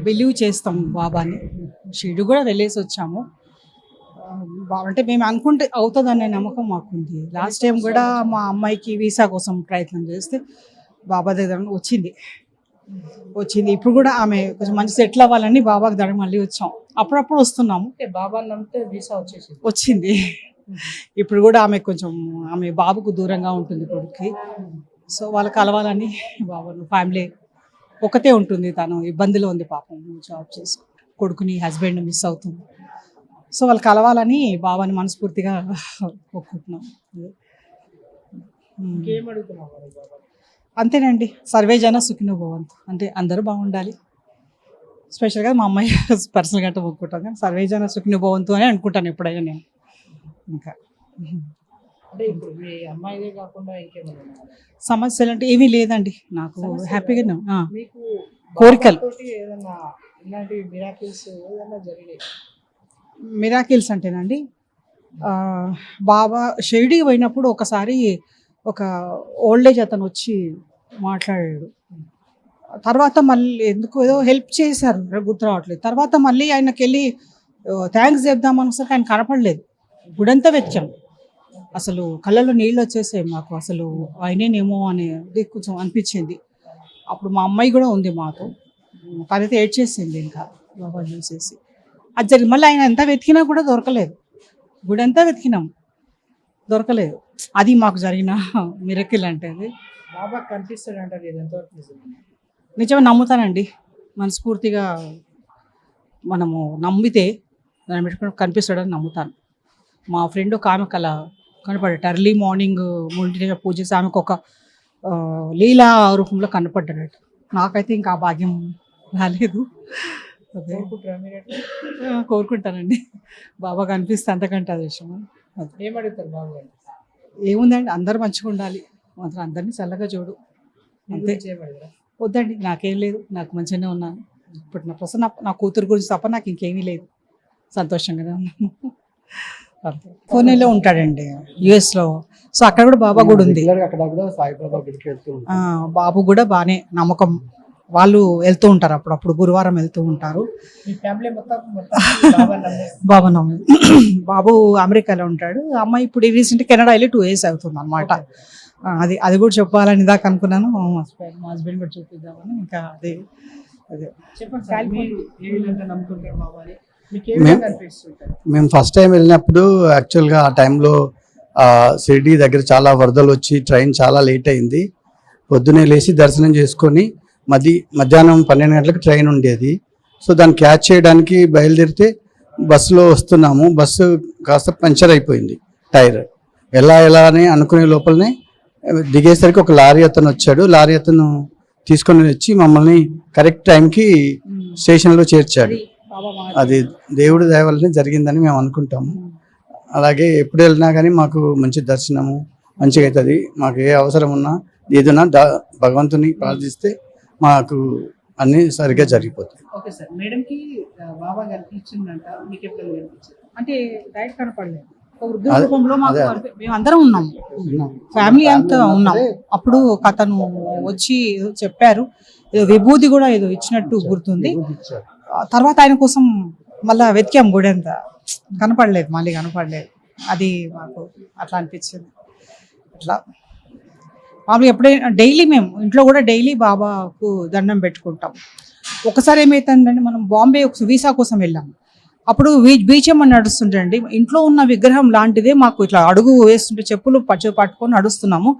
Believe చేస్తాం బాబాని. షిరిడి కూడా వెళ్ళేసి వచ్చాము. అంటే మేము అనుకుంటే అవుతుందనే నమ్మకం మాకుంది. లాస్ట్ టైం కూడా మా అమ్మాయికి వీసా కోసం ప్రయత్నం చేస్తే బాబా దగ్గర వచ్చింది. ఇప్పుడు కూడా ఆమె కొంచెం మంచి సెటిల్ అవ్వాలని బాబాకి దగ్గర మళ్ళీ వచ్చాం. అప్పుడప్పుడు వస్తున్నాము. బాబా నమ్మితే వీసా వచ్చింది. ఇప్పుడు కూడా ఆమె కొంచెం ఆమె బాబుకు దూరంగా ఉంటుంది కొడుక్కి. సో వాళ్ళు కలవాలని బాబాను ఫ్యామిలీ ఒకతే ఉంటుంది. తను ఇబ్బందిలో ఉంది పాపం, జాబ్ చేసి కొడుకుని హస్బెండ్ మిస్ అవుతుంది. సో వాళ్ళు కలవాలని బాబాని మనస్ఫూర్తిగా ఒప్పుకుంటున్నాం. అంతేనండి, సర్వే జన సుఖినో భవంతు. అంటే అందరూ బాగుండాలి. స్పెషల్గా మా అమ్మాయి పర్సనల్గా అంటే ఒప్పుకుంటాను, కానీ సర్వే జన సుఖినో భవంతు అని అనుకుంటాను ఎప్పుడైనా నేను. ఇంకా అంటే ఇప్పుడు మీ అమ్మాయిదే కాకుండా ఇంకేమైనా సమస్యలు అంటే ఏమీ లేదండి, నాకు హ్యాపీగా మీకు కోరికలు. ఏదైనా ఇలాంటి మిరాకిల్స్ ఏదైనా జరిగాయి? మిరాకిల్స్ అంటేనండి, బాబా షిరిడీకి పోయినప్పుడు ఒకసారి ఒక ఓల్డ్ ఏజ్ అతను వచ్చి మాట్లాడాడు. తర్వాత మళ్ళీ ఎందుకు ఏదో హెల్ప్ చేశారు, గుర్తు రావట్లేదు. తర్వాత మళ్ళీ ఆయనకి వెళ్ళి థ్యాంక్స్ చెప్దామని ఒకసారి ఆయన కనపడలేదు. గుడంతా వెతికాం, అసలు కళ్ళలో నీళ్ళు వచ్చేసాయి మాకు. అసలు ఆయనేనేమో అనేది కొంచెం అనిపించింది. అప్పుడు మా అమ్మాయి కూడా ఉంది మాతో, తనైతే ఏడ్చేసింది ఇంకా బాబా చూసేసి. అది జరిగి మళ్ళీ ఆయన ఎంత వెతికినా కూడా దొరకలేదు. గుడంతా వెతికినాం, దొరకలేదు. అది మాకు జరిగిన మిరకిల్. అంటే అది బాబా కనిపిస్తాడు అంటారు, ఎంతవరకు నిజంగా నమ్ముతానండి. మనస్ఫూర్తిగా మనము నమ్మితే దాన్ని పెట్టుకుని కనిపిస్తాడని నమ్ముతాను. మా ఫ్రెండ్ ఒక ఆమె కనపడ్డాడు ఎర్లీ మార్నింగ్ 3 పూజ చేసి ఆమెకు ఒక లీలా రూపంలో కనపడ్డాడు. నాకైతే ఇంకా ఆ భాగ్యం రాలేదు. కోరుకుంటానండి బాబా కనిపిస్తే, అంతకంటే అది విషయం. ఏమడుగుతారు బాబా? ఏముందండి, అందరూ మంచిగా ఉండాలి, మాత్రం అందరినీ చల్లగా చూడు అంతే. వద్దండి, నాకేం లేదు, నాకు మంచిగానే ఉన్నాను. ఇప్పుడు నా ప్రస్తుతం నా కూతురు గురించి తప్ప నాకు ఇంకేమీ లేదు. సంతోషంగానే ఉన్నాను. పూణేలో ఉంటాడండి, యుఎస్లో. సో అక్కడ కూడా బాబా గుడి ఉంది. బాబు కూడా బాగానే నమ్మకం. వాళ్ళు వెళ్తూ ఉంటారు, అప్పుడప్పుడు గురువారం వెళ్తూ ఉంటారు. బాబా నమ్మి బాబు అమెరికాలో ఉంటాడు. అమ్మాయి ఇప్పుడు రీసెంట్ కెనడా వెళ్ళి 2 years అవుతుంది అనమాట. అది కూడా చెప్పాలని దాకా అనుకున్నాను. మా హస్బెండ్ కూడా చూపిద్దామని. ఇంకా అదే మేము ఫస్ట్ టైం వెళ్ళినప్పుడు యాక్చువల్గా ఆ టైంలో షిరిడి దగ్గర చాలా వరదలు వచ్చి ట్రైన్ చాలా లేట్ అయింది. పొద్దునే లేచి దర్శనం చేసుకొని మధ్యాహ్నం 12 గంటలకు ట్రైన్ ఉండేది. సో దాన్ని క్యాచ్ చేయడానికి బయలుదేరితే బస్సులో వస్తున్నాము. బస్సు కాస్త పంచర్ అయిపోయింది, టైర్. ఎలా అని అనుకునే లోపలనే దిగేసరికి ఒక లారీ అతను వచ్చాడు. లారీ అతను తీసుకొని వచ్చి మమ్మల్ని కరెక్ట్ టైంకి స్టేషన్లో చేర్చాడు. అది దేవుడి దయ వల్లనే జరిగిందని మేము అనుకుంటాము. అలాగే ఎప్పుడు వెళ్ళినా కానీ మాకు మంచి దర్శనము మంచిగా అవుతుంది. మాకు ఏ అవసరం ఉన్నా ఏదైనా భగవంతుని ప్రార్థిస్తే మాకు అన్ని సరిగ్గా జరిగిపోతాయి. ఓకే సార్, మేడంకి బాబా కనిపించిందంట, మీకు ఎప్పుడు కనిపించింది? అంటే డైరెక్ట్ కనపడలేదు, మేము అందరం ఉన్నాం, ఫ్యామిలీ అంతా ఉన్నాం. అప్పుడు అతను వచ్చి చెప్పారు, ఏదో విభూతి కూడా ఏదో ఇచ్చినట్టు గుర్తుంది. తర్వాత ఆయన కోసం మళ్ళీ వెతికాం, గుడి అంతా కనపడలేదు, మళ్ళీ కనపడలేదు. అది మాకు అట్లా అనిపించింది. అట్లా మామూలుగా ఎప్పుడైనా డైలీ మేము ఇంట్లో కూడా డైలీ బాబాకు దండం పెట్టుకుంటాం. ఒకసారి ఏమవుతుందంటే, మనం బాంబే వీసా కోసం వెళ్ళాము. అప్పుడు బీచ్ ఏమని నడుస్తుంటండి, ఇంట్లో ఉన్న విగ్రహం లాంటిదే మాకు ఇట్లా అడుగు వేస్తుంటే చెప్పులు పట్టుకొని నడుస్తున్నాము.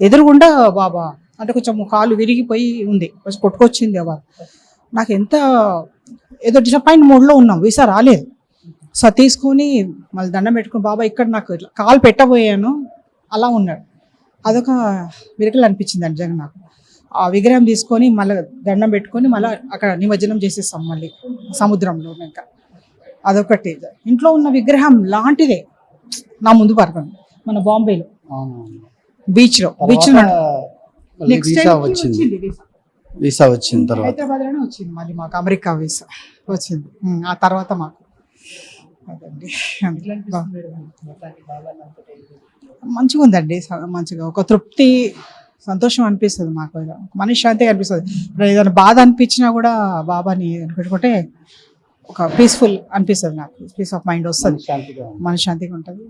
ఎదురుగుండా బాబా అంటే కొంచెం కాలు విరిగిపోయి ఉంది, కొంచెం కొట్టుకొచ్చింది. అవ్వ నాకు ఎంత ఏదో డిసప్పాయింట్ మూడ్లో ఉన్నాం, వీసా రాలేదు. సో తీసుకొని మళ్ళీ దండం పెట్టుకుని, బాబా ఇక్కడ నాకు ఇట్లా కాలు పెట్టబోయాను, అలా ఉన్నాడు. అదొక మిరకల్ అనిపించింది అండి నిజంగా నాకు. ఆ విగ్రహం తీసుకొని మళ్ళీ దండం పెట్టుకొని మళ్ళీ అక్కడ నిమజ్జనం చేసేస్తాం మళ్ళీ సముద్రంలో. ఇంకా అదొకటి, ఇంట్లో ఉన్న విగ్రహం లాంటిదే నా ముందు పడుతుంది మన బాంబేలో బీచ్లో. నెక్స్ట్ వీసా వచ్చింది తర్వాత హైదరాబాద్ లోనే వచ్చింది మళ్ళీ మాకు, అమెరికా వీసా వచ్చింది. ఆ తర్వాత మాకు అదండి మంచిగా ఉందండి, మంచిగా ఒక తృప్తి, సంతోషం అనిపిస్తుంది మాకు, మనశ్శాంతిగా అనిపిస్తుంది. ఇప్పుడు ఏదైనా బాధ అనిపించినా కూడా బాబాని పెట్టుకుంటే ఒక పీస్ఫుల్ అనిపిస్తుంది, నాకు పీస్ ఆఫ్ మైండ్ వస్తుంది, మనశ్శాంతిగా ఉంటుంది.